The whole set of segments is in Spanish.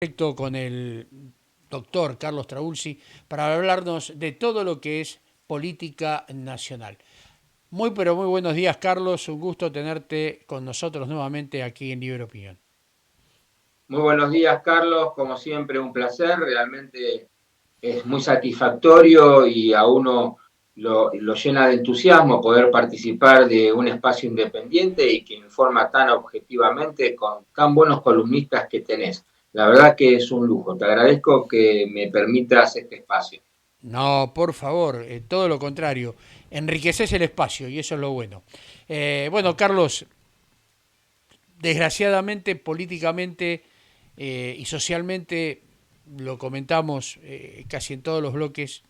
Perfecto con el doctor Carlos Traulci para hablarnos de todo lo que es política nacional. Muy pero muy buenos días, Carlos. Un gusto tenerte con nosotros nuevamente aquí en Libre Opinión. Muy buenos días, Carlos. Como siempre, un placer. Realmente es muy satisfactorio y a uno lo llena de entusiasmo poder participar de un espacio independiente y que informa tan objetivamente con tan buenos columnistas que tenés. La verdad que es un lujo. Te agradezco que me permitas este espacio. No, por favor, todo lo contrario. Enriqueces el espacio y eso es lo bueno. Bueno, Carlos, desgraciadamente, políticamente y socialmente, lo comentamos casi en todos los bloques,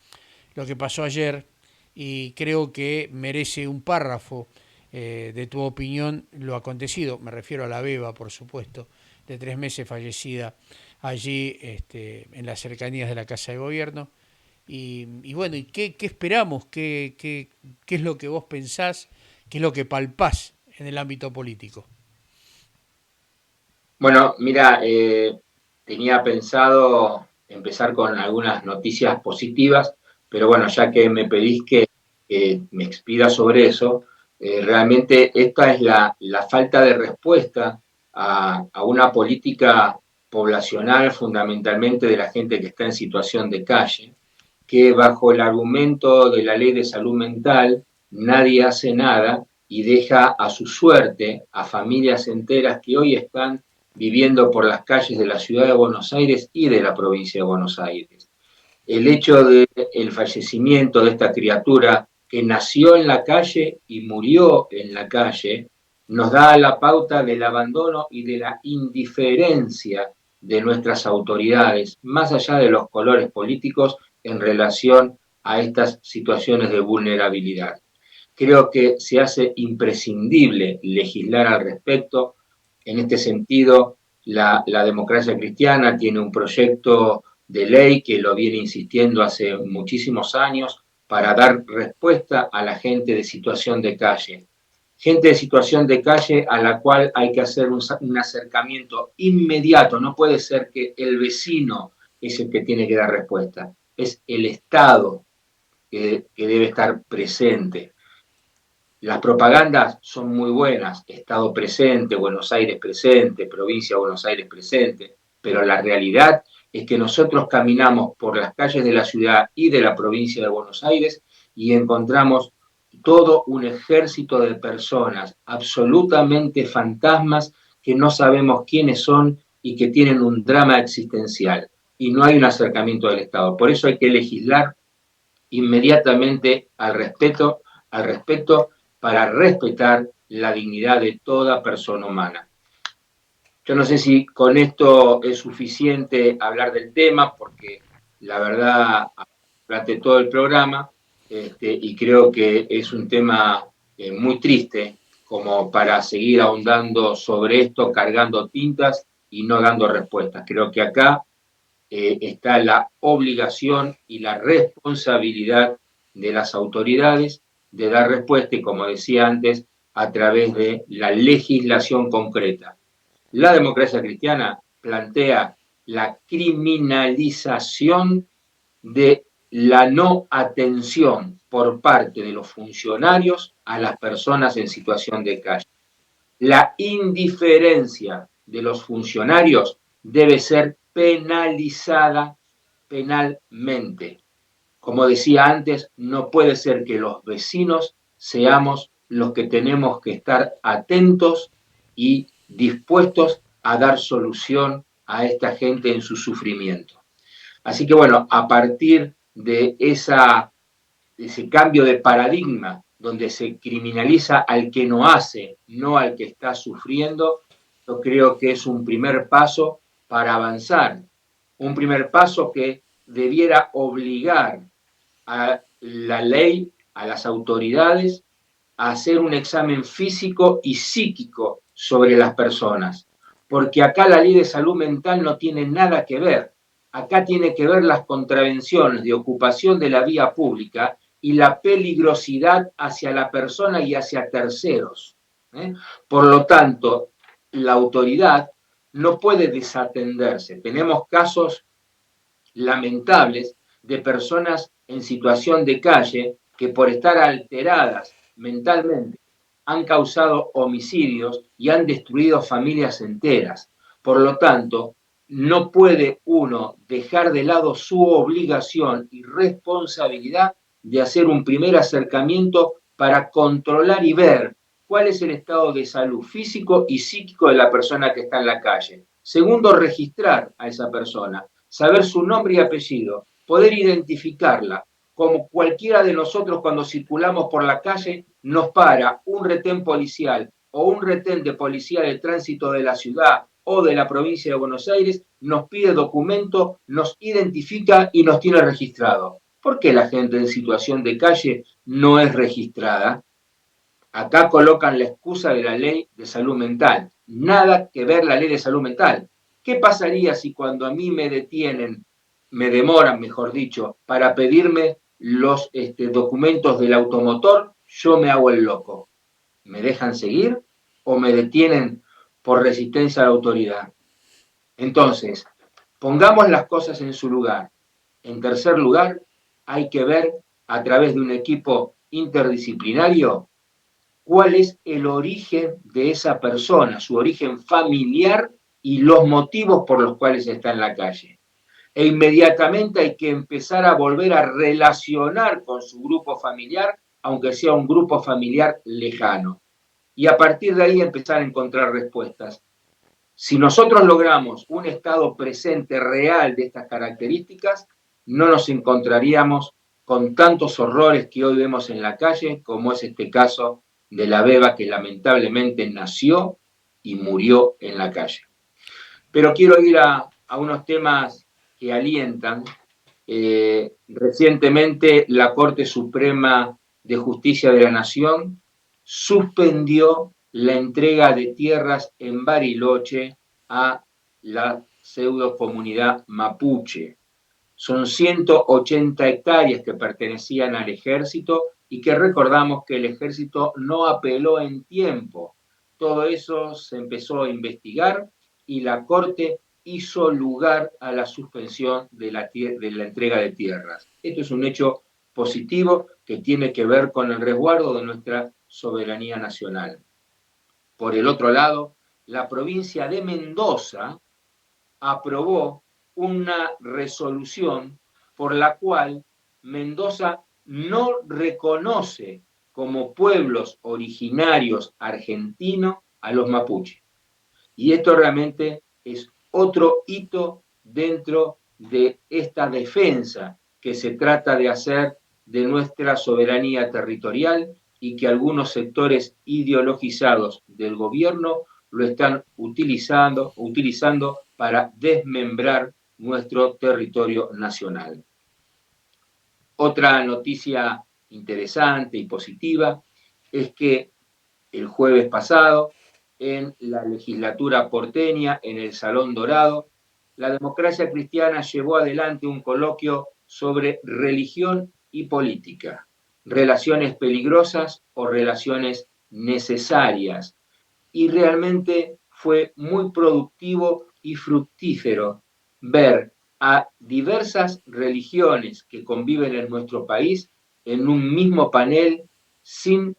lo que pasó ayer y creo que merece un párrafo de tu opinión lo acontecido. Me refiero a la beba, por supuesto, de 3 meses fallecida allí en las cercanías de la Casa de Gobierno. Y bueno, ¿y qué esperamos? ¿Qué es lo que vos pensás? ¿Qué es lo que palpás en el ámbito político? Bueno, mira, tenía pensado empezar con algunas noticias positivas, pero bueno, ya que me pedís que me expida sobre eso, realmente esta es la falta de respuesta a una política poblacional, fundamentalmente de la gente que está en situación de calle, que bajo el argumento de la ley de salud mental nadie hace nada y deja a su suerte a familias enteras que hoy están viviendo por las calles de la ciudad de Buenos Aires y de la provincia de Buenos Aires. El hecho del fallecimiento de esta criatura que nació en la calle y murió en la calle nos da la pauta del abandono y de la indiferencia de nuestras autoridades, más allá de los colores políticos, en relación a estas situaciones de vulnerabilidad. Creo que se hace imprescindible legislar al respecto. En este sentido, la democracia cristiana tiene un proyecto de ley que lo viene insistiendo hace muchísimos años para dar respuesta a la gente de situación de calle. Gente de situación de calle a la cual hay que hacer un acercamiento inmediato. No puede ser que el vecino es el que tiene que dar respuesta. Es el Estado que debe estar presente. Las propagandas son muy buenas, Estado presente, Buenos Aires presente, provincia de Buenos Aires presente, pero la realidad es que nosotros caminamos por las calles de la ciudad y de la provincia de Buenos Aires y encontramos todo un ejército de personas absolutamente fantasmas que no sabemos quiénes son y que tienen un drama existencial. Y no hay un acercamiento del Estado. Por eso hay que legislar inmediatamente al respecto para respetar la dignidad de toda persona humana. Yo no sé si con esto es suficiente hablar del tema, porque la verdad, durante todo el programa, y creo que es un tema muy triste como para seguir ahondando sobre esto, cargando tintas y no dando respuestas. Creo que acá está la obligación y la responsabilidad de las autoridades de dar respuesta y, como decía antes, a través de la legislación concreta. La democracia cristiana plantea la criminalización de la no atención por parte de los funcionarios a las personas en situación de calle. La indiferencia de los funcionarios debe ser penalizada penalmente. Como decía antes, no puede ser que los vecinos seamos los que tenemos que estar atentos y dispuestos a dar solución a esta gente en su sufrimiento. Así que bueno, a partir de ese cambio de paradigma donde se criminaliza al que no hace, no al que está sufriendo, yo creo que es un primer paso para avanzar, un primer paso que debiera obligar a la ley, a las autoridades, a hacer un examen físico y psíquico sobre las personas, porque acá la ley de salud mental no tiene nada que ver. Acá tiene que ver las contravenciones de ocupación de la vía pública y la peligrosidad hacia la persona y hacia terceros. ¿eh? Por lo tanto, la autoridad no puede desatenderse. Tenemos casos lamentables de personas en situación de calle que por estar alteradas mentalmente han causado homicidios y han destruido familias enteras. Por lo tanto, no puede uno dejar de lado su obligación y responsabilidad de hacer un primer acercamiento para controlar y ver cuál es el estado de salud físico y psíquico de la persona que está en la calle. Segundo, registrar a esa persona, saber su nombre y apellido, poder identificarla, como cualquiera de nosotros cuando circulamos por la calle nos para un retén policial o un retén de policía de tránsito de la ciudad o de la provincia de Buenos Aires, nos pide documento, nos identifica y nos tiene registrado. ¿Por qué la gente en situación de calle no es registrada? Acá colocan la excusa de la ley de salud mental. Nada que ver la ley de salud mental. ¿Qué pasaría si cuando a mí me detienen, me demoran, mejor dicho, para pedirme los documentos del automotor, yo me hago el loco? ¿Me dejan seguir o me detienen por resistencia a la autoridad? Entonces, pongamos las cosas en su lugar. En tercer lugar, hay que ver a través de un equipo interdisciplinario cuál es el origen de esa persona, su origen familiar y los motivos por los cuales está en la calle. E inmediatamente hay que empezar a volver a relacionar con su grupo familiar, aunque sea un grupo familiar lejano. Y a partir de ahí empezar a encontrar respuestas. Si nosotros logramos un estado presente real de estas características, no nos encontraríamos con tantos horrores que hoy vemos en la calle, como es este caso de la beba que lamentablemente nació y murió en la calle. Pero quiero ir a unos temas que alientan. Recientemente la Corte Suprema de Justicia de la Nación suspendió la entrega de tierras en Bariloche a la pseudo comunidad mapuche. Son 180 hectáreas que pertenecían al ejército y que recordamos que el ejército no apeló en tiempo. Todo eso se empezó a investigar y la Corte hizo lugar a la suspensión de la entrega de tierras. Esto es un hecho positivo que tiene que ver con el resguardo de nuestra soberanía nacional. Por el otro lado, la provincia de Mendoza aprobó una resolución por la cual Mendoza no reconoce como pueblos originarios argentinos a los mapuches. Y esto realmente es otro hito dentro de esta defensa que se trata de hacer de nuestra soberanía territorial y que algunos sectores ideologizados del gobierno lo están utilizando para desmembrar nuestro territorio nacional. Otra noticia interesante y positiva es que el jueves pasado, en la legislatura porteña, en el Salón Dorado, la democracia cristiana llevó adelante un coloquio sobre religión y política, relaciones peligrosas o relaciones necesarias. Y realmente fue muy productivo y fructífero ver a diversas religiones que conviven en nuestro país en un mismo panel sin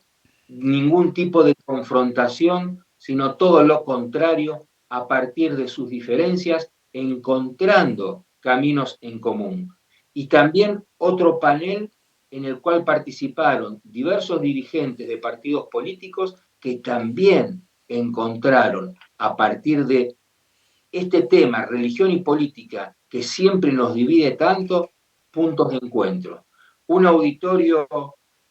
ningún tipo de confrontación, sino todo lo contrario, a partir de sus diferencias, encontrando caminos en común. Y también otro panel en el cual participaron diversos dirigentes de partidos políticos que también encontraron a partir de este tema, religión y política, que siempre nos divide tanto, puntos de encuentro. Un auditorio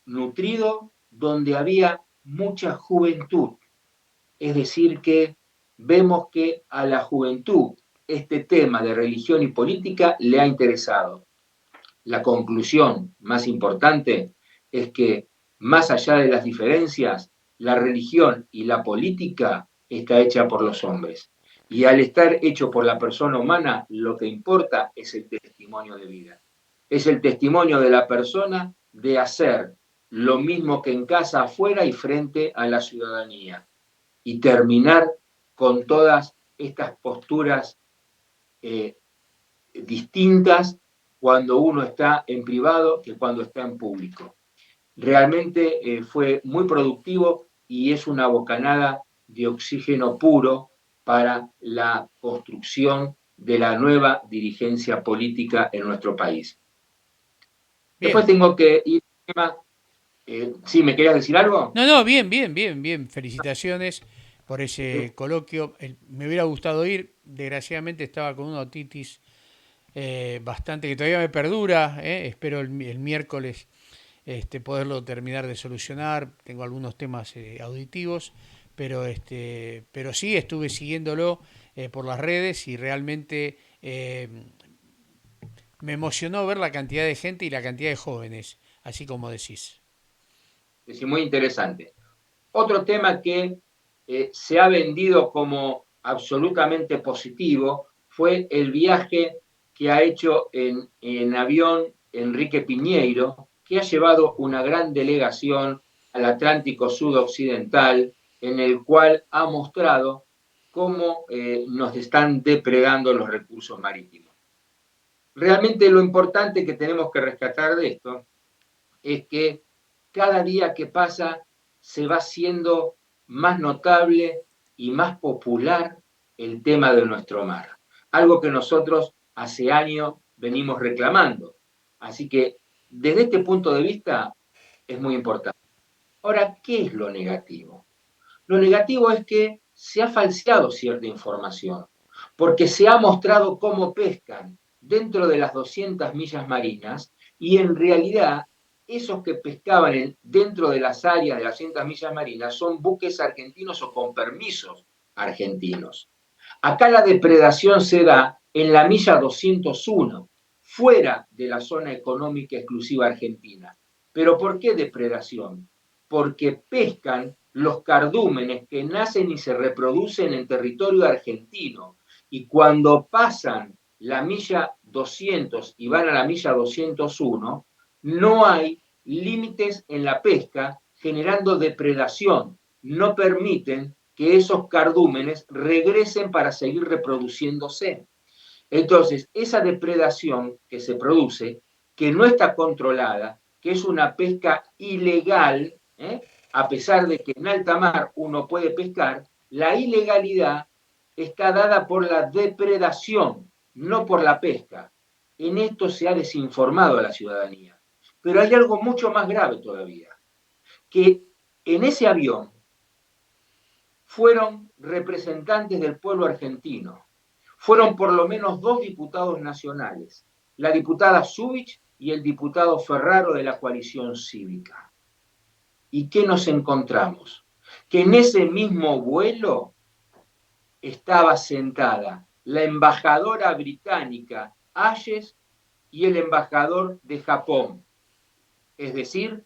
nutrido donde había mucha juventud. Es decir, que vemos que a la juventud este tema de religión y política le ha interesado. La conclusión más importante es que, más allá de las diferencias, la religión y la política está hecha por los hombres. Y al estar hecho por la persona humana, lo que importa es el testimonio de vida. Es el testimonio de la persona de hacer lo mismo que en casa, afuera y frente a la ciudadanía. Y terminar con todas estas posturas distintas cuando uno está en privado que cuando está en público. Realmente fue muy productivo y es una bocanada de oxígeno puro para la construcción de la nueva dirigencia política en nuestro país. Después Bien. tengo que ir al tema. ¿Sí, me querías decir algo? No, no, bien, bien, bien, bien. Felicitaciones por Eh, ese coloquio. Me hubiera gustado ir. Desgraciadamente estaba con una otitis bastante que todavía me perdura. Espero el miércoles poderlo terminar de solucionar. Tengo algunos temas auditivos, pero sí estuve siguiéndolo por las redes y realmente me emocionó ver la cantidad de gente y la cantidad de jóvenes, así como decís. Es muy interesante. Otro tema que se ha vendido como absolutamente positivo fue el viaje que ha hecho en avión Enrique Piñeiro, que ha llevado una gran delegación al Atlántico Sudoccidental, en el cual ha mostrado cómo nos están depredando los recursos marítimos. Realmente lo importante que tenemos que rescatar de esto es que cada día que pasa se va haciendo más notable y más popular el tema de nuestro mar, algo que nosotros hace años venimos reclamando. Así que desde este punto de vista es muy importante. Ahora, ¿qué es lo negativo? Lo negativo es que se ha falseado cierta información, porque se ha mostrado cómo pescan dentro de las 200 millas marinas y en realidad esos que pescaban dentro de las áreas de las 200 millas marinas son buques argentinos o con permisos argentinos. Acá la depredación se da en la milla 201, fuera de la zona económica exclusiva argentina. ¿Pero por qué depredación? Porque pescan los cardúmenes que nacen y se reproducen en territorio argentino. Y cuando pasan la milla 200 y van a la milla 201, no hay límites en la pesca generando depredación. No permiten que esos cardúmenes regresen para seguir reproduciéndose. Entonces, esa depredación que se produce, que no está controlada, que es una pesca ilegal, a pesar de que en alta mar uno puede pescar, la ilegalidad está dada por la depredación, no por la pesca. En esto se ha desinformado a la ciudadanía. Pero hay algo mucho más grave todavía, que en ese avión fueron representantes del pueblo argentino. Fueron por lo menos 2 diputados nacionales, la diputada Zubich y el diputado Ferraro de la coalición cívica. ¿Y qué nos encontramos? Que en ese mismo vuelo estaba sentada la embajadora británica Ayes y el embajador de Japón. Es decir,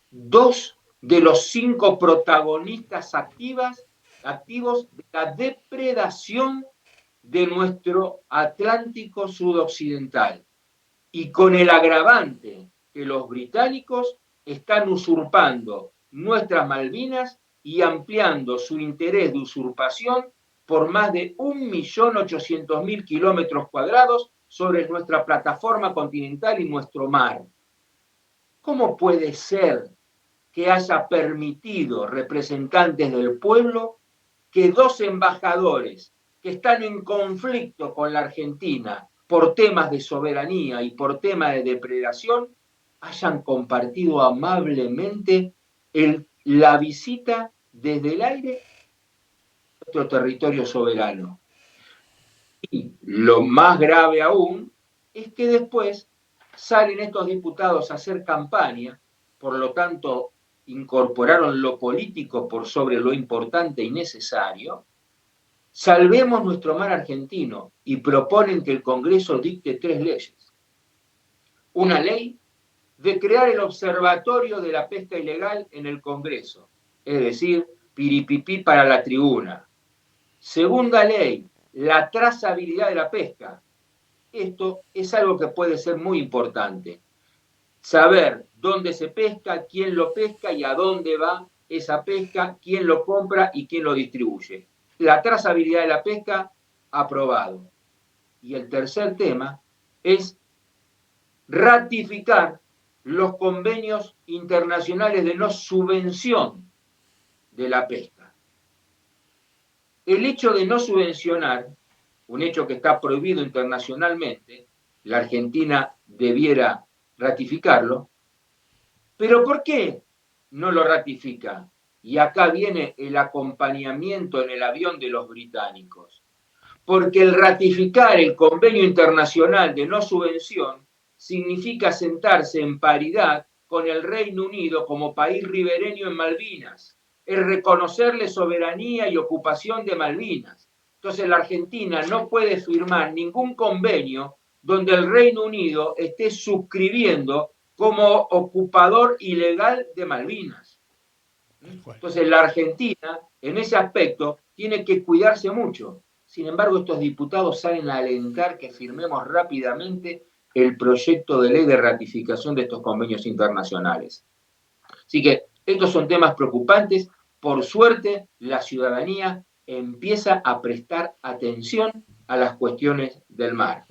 2 de los 5 protagonistas activos de la depredación de nuestro Atlántico sudoccidental. Y con el agravante que los británicos están usurpando nuestras Malvinas y ampliando su interés de usurpación por más de 1.800.000 kilómetros cuadrados sobre nuestra plataforma continental y nuestro mar. ¿Cómo puede ser que haya permitido representantes del pueblo que 2 embajadores que están en conflicto con la Argentina por temas de soberanía y por temas de depredación hayan compartido amablemente la visita desde el aire a nuestro territorio soberano? Y lo más grave aún es que después salen estos diputados a hacer campaña, por lo tanto incorporaron lo político por sobre lo importante y necesario. Salvemos nuestro mar argentino y proponen que el Congreso dicte 3 leyes. Una ley de crear el Observatorio de la Pesca Ilegal en el Congreso, es decir, piripipí para la tribuna. Segunda ley, la trazabilidad de la pesca. Esto es algo que puede ser muy importante. Saber dónde se pesca, quién lo pesca y a dónde va esa pesca, quién lo compra y quién lo distribuye. La trazabilidad de la pesca, aprobado. Y el tercer tema es ratificar los convenios internacionales de no subvención de la pesca. El hecho de no subvencionar, un hecho que está prohibido internacionalmente, la Argentina debiera ratificarlo, pero ¿por qué no lo ratifica? Y acá viene el acompañamiento en el avión de los británicos. Porque el ratificar el convenio internacional de no subvención significa sentarse en paridad con el Reino Unido como país ribereño en Malvinas, es reconocerle soberanía y ocupación de Malvinas. Entonces la Argentina no puede firmar ningún convenio donde el Reino Unido esté suscribiendo como ocupador ilegal de Malvinas. Entonces la Argentina, en ese aspecto, tiene que cuidarse mucho. Sin embargo, estos diputados salen a alentar que firmemos rápidamente el proyecto de ley de ratificación de estos convenios internacionales. Así que estos son temas preocupantes. Por suerte, la ciudadanía empieza a prestar atención a las cuestiones del mar.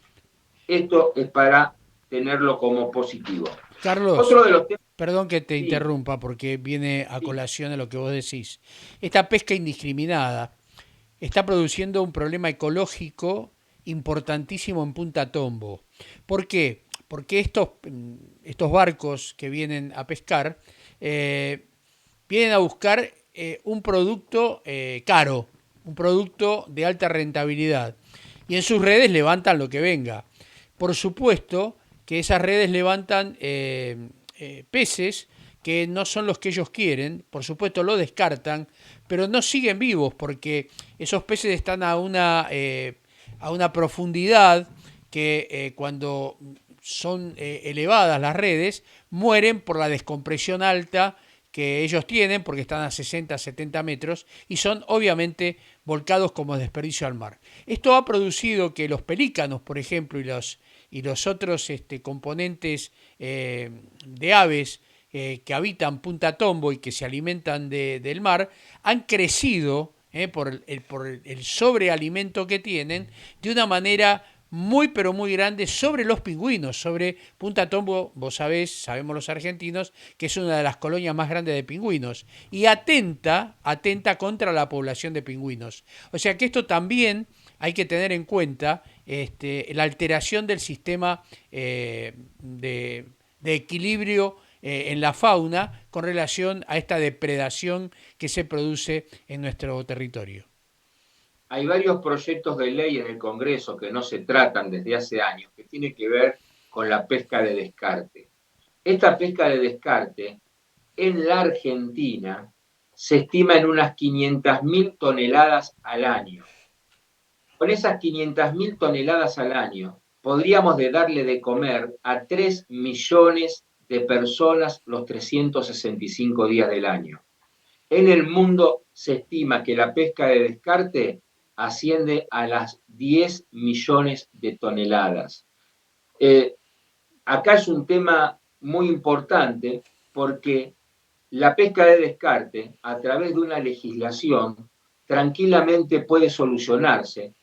Esto es para tenerlo como positivo. Carlos, Otro de los temas... perdón que te Sí, interrumpa porque viene a sí. colación a lo que vos decís. Esta pesca indiscriminada está produciendo un problema ecológico importantísimo en Punta Tombo. ¿Por qué? Porque estos barcos que vienen a pescar eh, vienen a buscar un producto caro, un producto de alta rentabilidad. Y en sus redes levantan lo que venga. Por supuesto que esas redes levantan peces que no son los que ellos quieren, por supuesto lo descartan, pero no siguen vivos porque esos peces están a una profundidad que cuando son elevadas las redes mueren por la descompresión alta que ellos tienen porque están a 60, 70 metros y son obviamente volcados como desperdicio al mar. Esto ha producido que los pelícanos, por ejemplo, y los otros componentes de aves que habitan Punta Tombo y que se alimentan del mar, han crecido por el sobrealimento que tienen de una manera muy pero muy grande sobre los pingüinos, sobre Punta Tombo, vos sabés, sabemos los argentinos, que es una de las colonias más grandes de pingüinos, y atenta contra la población de pingüinos. O sea que esto también hay que tener en cuenta la alteración del sistema de equilibrio en la fauna con relación a esta depredación que se produce en nuestro territorio. Hay varios proyectos de ley en el Congreso que no se tratan desde hace años, que tienen que ver con la pesca de descarte. Esta pesca de descarte en la Argentina se estima en unas 500.000 toneladas al año. Con esas 500.000 toneladas al año, podríamos darle de comer a 3 millones de personas los 365 días del año. En el mundo se estima que la pesca de descarte asciende a las 10 millones de toneladas. Acá es un tema muy importante porque la pesca de descarte, a través de una legislación, tranquilamente puede solucionarse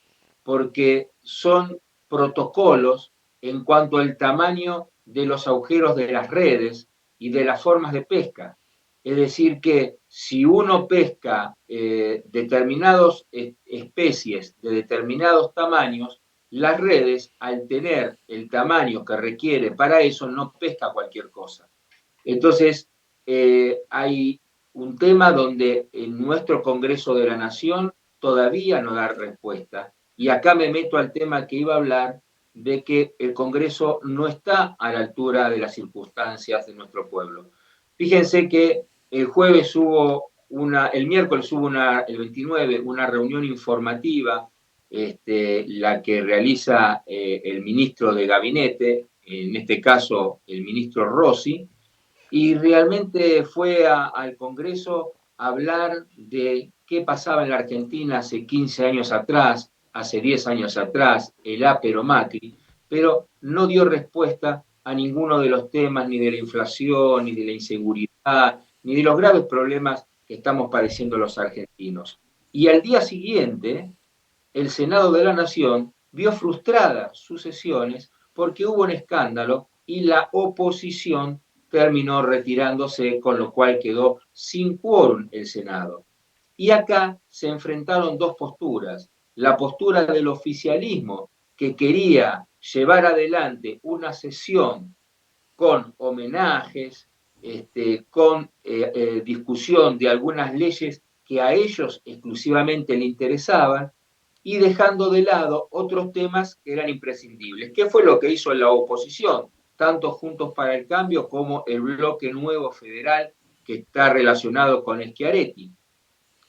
porque son protocolos en cuanto al tamaño de los agujeros de las redes y de las formas de pesca. Es decir, que si uno pesca determinadas especies de determinados tamaños, las redes, al tener el tamaño que requiere para eso, no pesca cualquier cosa. Entonces, hay un tema donde en nuestro Congreso de la Nación todavía no da respuesta. Y acá me meto al tema que iba a hablar de que el Congreso no está a la altura de las circunstancias de nuestro pueblo. Fíjense que el miércoles hubo el 29, una reunión informativa, la que realiza el ministro de Gabinete, en este caso el ministro Rossi, y realmente fue al Congreso a hablar de qué pasaba en la Argentina hace 15 años atrás, hace 10 años atrás, el Apero Macri, pero no dio respuesta a ninguno de los temas, ni de la inflación, ni de la inseguridad, ni de los graves problemas que estamos padeciendo los argentinos. y al día siguiente el Senado de la Nación vio frustradas sus sesiones porque hubo un escándalo y la oposición terminó retirándose, con lo cual quedó sin quórum el Senado. Y acá se enfrentaron dos posturas. La postura del oficialismo, que quería llevar adelante una sesión con homenajes, con discusión de algunas leyes que a ellos exclusivamente le interesaban, y dejando de lado otros temas que eran imprescindibles. ¿Qué fue lo que hizo la oposición? Tanto Juntos para el Cambio como el Bloque Nuevo Federal, que está relacionado con Schiaretti.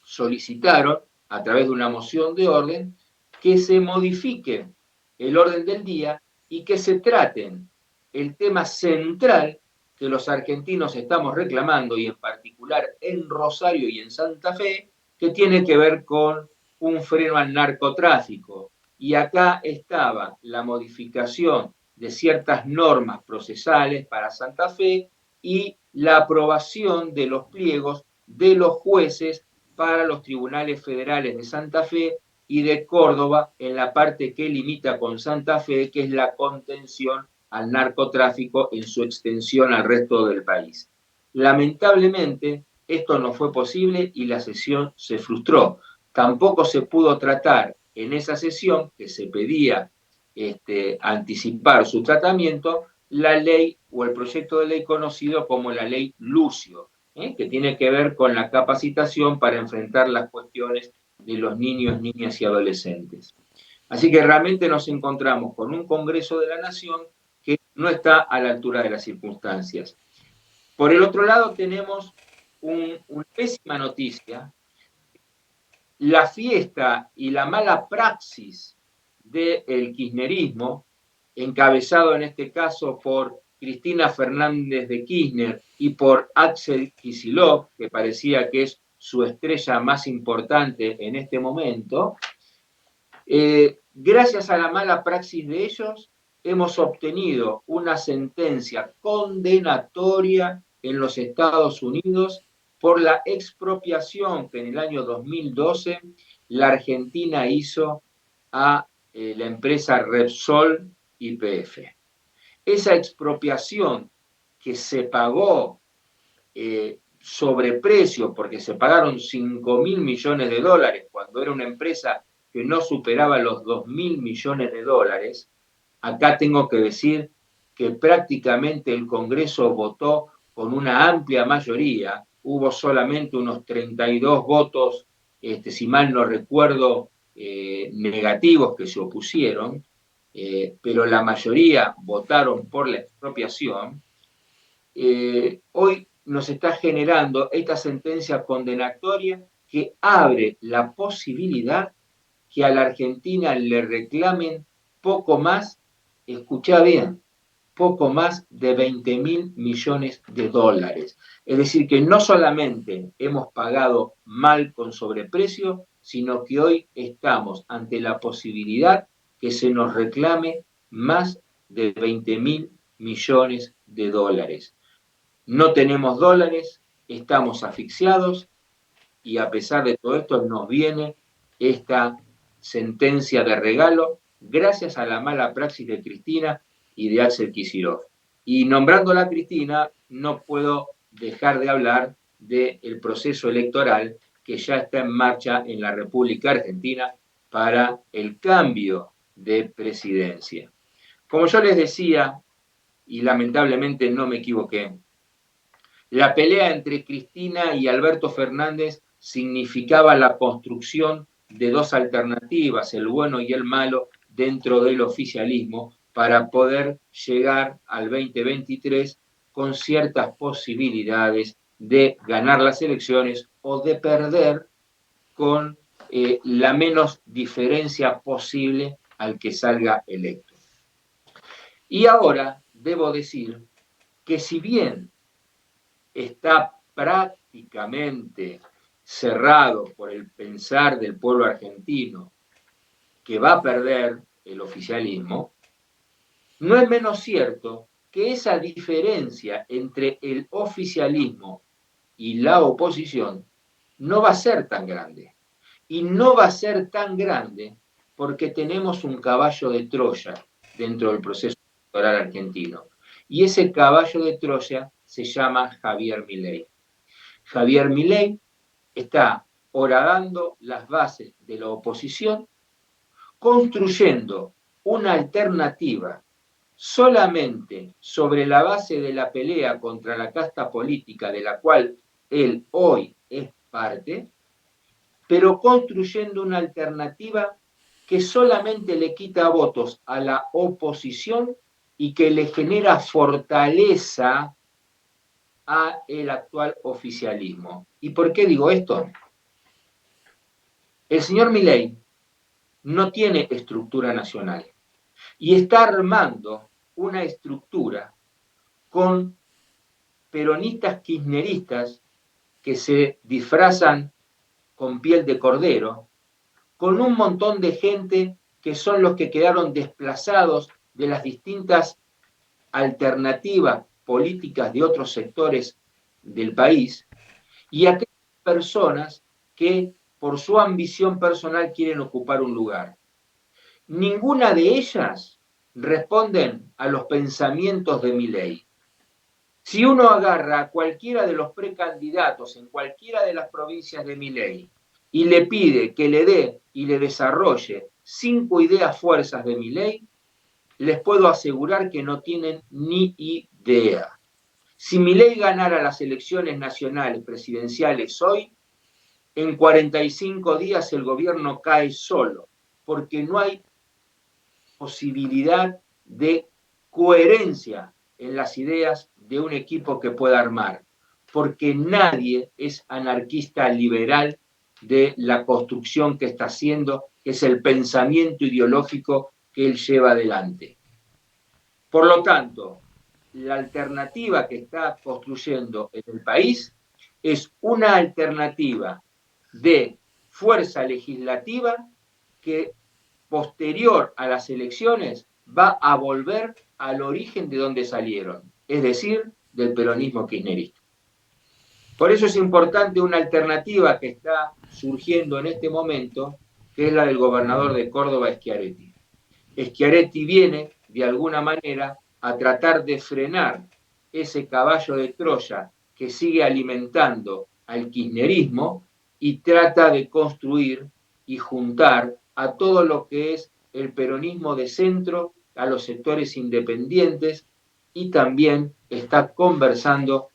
Solicitaron, a través de una moción de orden, que se modifique el orden del día y que se traten el tema central que los argentinos estamos reclamando, y en particular en Rosario y en Santa Fe, que tiene que ver con un freno al narcotráfico. Y acá estaba la modificación de ciertas normas procesales para Santa Fe y la aprobación de los pliegos de los jueces para los tribunales federales de Santa Fe y de Córdoba en la parte que limita con Santa Fe, que es la contención al narcotráfico en su extensión al resto del país. Lamentablemente, esto no fue posible y la sesión se frustró. Tampoco se pudo tratar en esa sesión, que se pedía anticipar su tratamiento, la ley o el proyecto de ley conocido como la ley Lucio, que tiene que ver con la capacitación para enfrentar las cuestiones de los niños, niñas y adolescentes. Así que realmente nos encontramos con un Congreso de la Nación que no está a la altura de las circunstancias. Por el otro lado, tenemos una pésima noticia: la fiesta y la mala praxis del kirchnerismo, encabezado en este caso por Cristina Fernández de Kirchner y por Axel Kicillof, que parecía que es su estrella más importante en este momento. Gracias a la mala praxis de ellos, hemos obtenido una sentencia condenatoria en los Estados Unidos por la expropiación que en el año 2012 la Argentina hizo a la empresa Repsol YPF. Esa expropiación, que se pagó sobreprecio, porque se pagaron $5.000 millones cuando era una empresa que no superaba los $2.000 millones, acá tengo que decir que prácticamente el Congreso votó con una amplia mayoría. Hubo solamente unos 32 votos, si mal no recuerdo, negativos, que se opusieron, pero la mayoría votaron por la expropiación. Hoy nos está generando esta sentencia condenatoria que abre la posibilidad que a la Argentina le reclamen poco más, escuchá bien, poco más de $20.000 millones. Es decir, que no solamente hemos pagado mal con sobreprecio, sino que hoy estamos ante la posibilidad que se nos reclame más de $20.000 millones. No tenemos dólares, estamos asfixiados, y a pesar de todo esto nos viene esta sentencia de regalo gracias a la mala praxis de Cristina y de Axel Kicillof. Y nombrándola a Cristina, no puedo dejar de hablar del proceso electoral que ya está en marcha en la República Argentina para el cambio de presidencia. Como yo les decía, y lamentablemente no me equivoqué, la pelea entre Cristina y Alberto Fernández significaba la construcción de dos alternativas, el bueno y el malo, dentro del oficialismo, para poder llegar al 2023 con ciertas posibilidades de ganar las elecciones o de perder con la menos diferencia posible al que salga electo. Y ahora debo decir que, si bien está prácticamente cerrado por el pensar del pueblo argentino que va a perder el oficialismo, no es menos cierto que esa diferencia entre el oficialismo y la oposición no va a ser tan grande. y no va a ser tan grande porque tenemos un caballo de Troya dentro del proceso electoral argentino. Y ese caballo de Troya se llama Javier Milei. Javier Milei está horadando las bases de la oposición, construyendo una alternativa solamente sobre la base de la pelea contra la casta política de la cual él hoy es parte, pero construyendo una alternativa que solamente le quita votos a la oposición y que le genera fortaleza a el actual oficialismo. ¿Y por qué digo esto? El señor Milei no tiene estructura nacional y está armando una estructura con peronistas kirchneristas que se disfrazan con piel de cordero, con un montón de gente que son los que quedaron desplazados de las distintas alternativas políticas de otros sectores del país, y aquellas personas que por su ambición personal quieren ocupar un lugar. Ninguna de ellas responden a los pensamientos de Milei. Si uno agarra a cualquiera de los precandidatos en cualquiera de las provincias de Milei y le pide que le dé y le desarrolle 5 ideas fuerzas de Milei, les puedo asegurar que no tienen ni idea. Si Milei ganara las elecciones nacionales presidenciales hoy, en 45 días el gobierno cae solo, porque no hay posibilidad de coherencia en las ideas de un equipo que pueda armar, porque nadie es anarquista liberal de la construcción que está haciendo, que es el pensamiento ideológico que él lleva adelante. Por lo tanto, la alternativa que está construyendo en el país es una alternativa de fuerza legislativa que posterior a las elecciones va a volver al origen de donde salieron, es decir, del peronismo kirchnerista. Por eso es importante una alternativa que está surgiendo en este momento, que es la del gobernador de Córdoba, Schiaretti. Schiaretti viene, de alguna manera, a tratar de frenar ese caballo de Troya que sigue alimentando al kirchnerismo y trata de construir y juntar a todo lo que es el peronismo de centro, a los sectores independientes, y también está conversando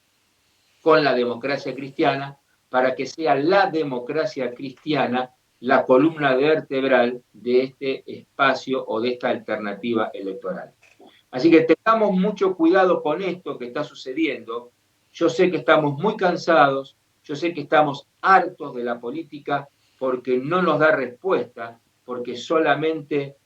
con la democracia cristiana para que sea la democracia cristiana la columna vertebral de este espacio o de esta alternativa electoral. Así que tengamos mucho cuidado con esto que está sucediendo. Yo sé que estamos muy cansados, yo sé que estamos hartos de la política porque no nos da respuesta, porque solamente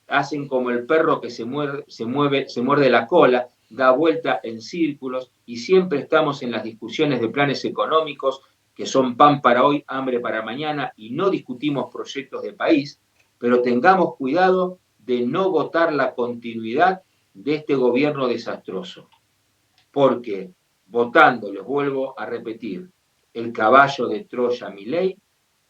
hacen como el perro que se muerde la cola, da vuelta en círculos y siempre estamos en las discusiones de planes económicos que son pan para hoy, hambre para mañana y no discutimos proyectos de país, pero tengamos cuidado de no votar la continuidad de este gobierno desastroso, porque votando, les vuelvo a repetir, el caballo de Troya Milei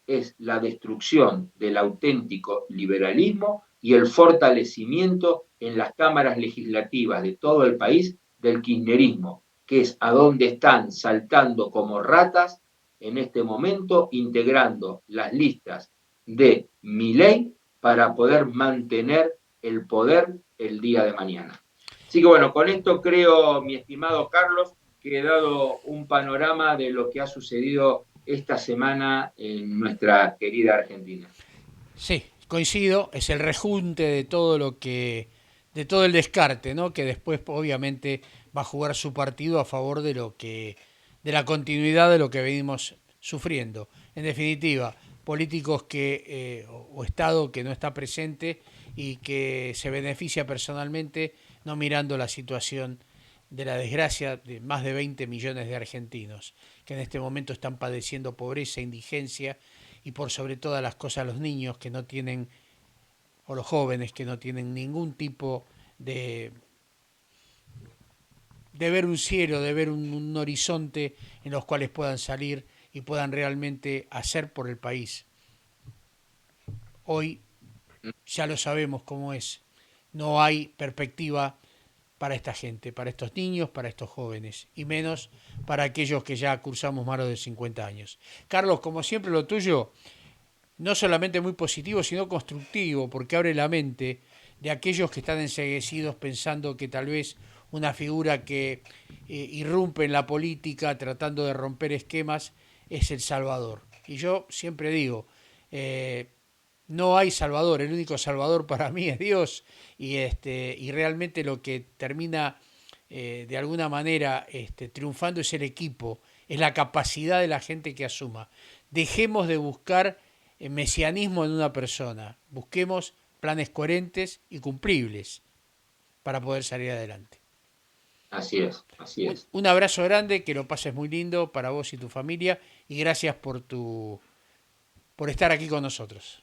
es la destrucción del auténtico liberalismo y el fortalecimiento en las cámaras legislativas de todo el país del kirchnerismo, que es a donde están saltando como ratas en este momento, integrando las listas de Milei para poder mantener el poder el día de mañana. Así que bueno, con esto creo, mi estimado Carlos, que he dado un panorama de lo que ha sucedido esta semana en nuestra querida Argentina. Sí, coincido, es el rejunte de todo de todo el descarte, ¿no? Que después obviamente va a jugar su partido a favor de de la continuidad de lo que venimos sufriendo. En definitiva, políticos o Estado que no está presente y que se beneficia personalmente, no mirando la situación de la desgracia de más de 20 millones de argentinos que en este momento están padeciendo pobreza, indigencia y por sobre todas las cosas los niños que no tienen, o los jóvenes que no tienen ningún tipo de, de ver un cielo, de ver un horizonte en los cuales puedan salir y puedan realmente hacer por el país. Hoy ya lo sabemos cómo es. No hay perspectiva para esta gente, para estos niños, para estos jóvenes, y menos para aquellos que ya cursamos más de 50 años. Carlos, como siempre lo tuyo, no solamente muy positivo, sino constructivo, porque abre la mente de aquellos que están enceguecidos pensando que tal vez una figura que irrumpe en la política tratando de romper esquemas es el Salvador. Y yo siempre digo, no hay Salvador, el único Salvador para mí es Dios, y realmente lo que termina de alguna manera triunfando es el equipo, es la capacidad de la gente que asuma. Dejemos de buscar mesianismo en una persona, busquemos planes coherentes y cumplibles para poder salir adelante. Así es, así es. Un abrazo grande, que lo pases muy lindo para vos y tu familia, y gracias por estar aquí con nosotros.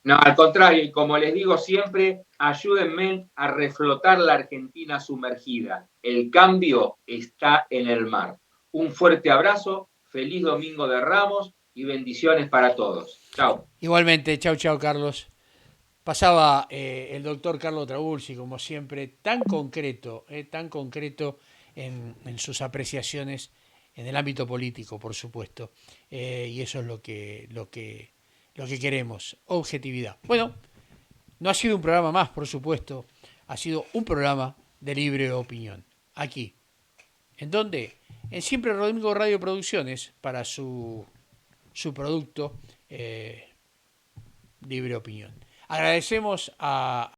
No, al contrario, y como les digo siempre, ayúdenme a reflotar la Argentina sumergida. El cambio está en el mar. Un fuerte abrazo, feliz Domingo de Ramos y bendiciones para todos. Chao. Igualmente, chau, chau, Carlos. Pasaba el doctor Carlos Trabulsi, como siempre, tan concreto en sus apreciaciones en el ámbito político, por supuesto. Y eso es lo que queremos, objetividad. Bueno, no ha sido un programa más, por supuesto, ha sido un programa de libre opinión. Aquí. ¿En dónde? En Siempre Domingo Radio Producciones, para su producto Libre Opinión. Agradecemos a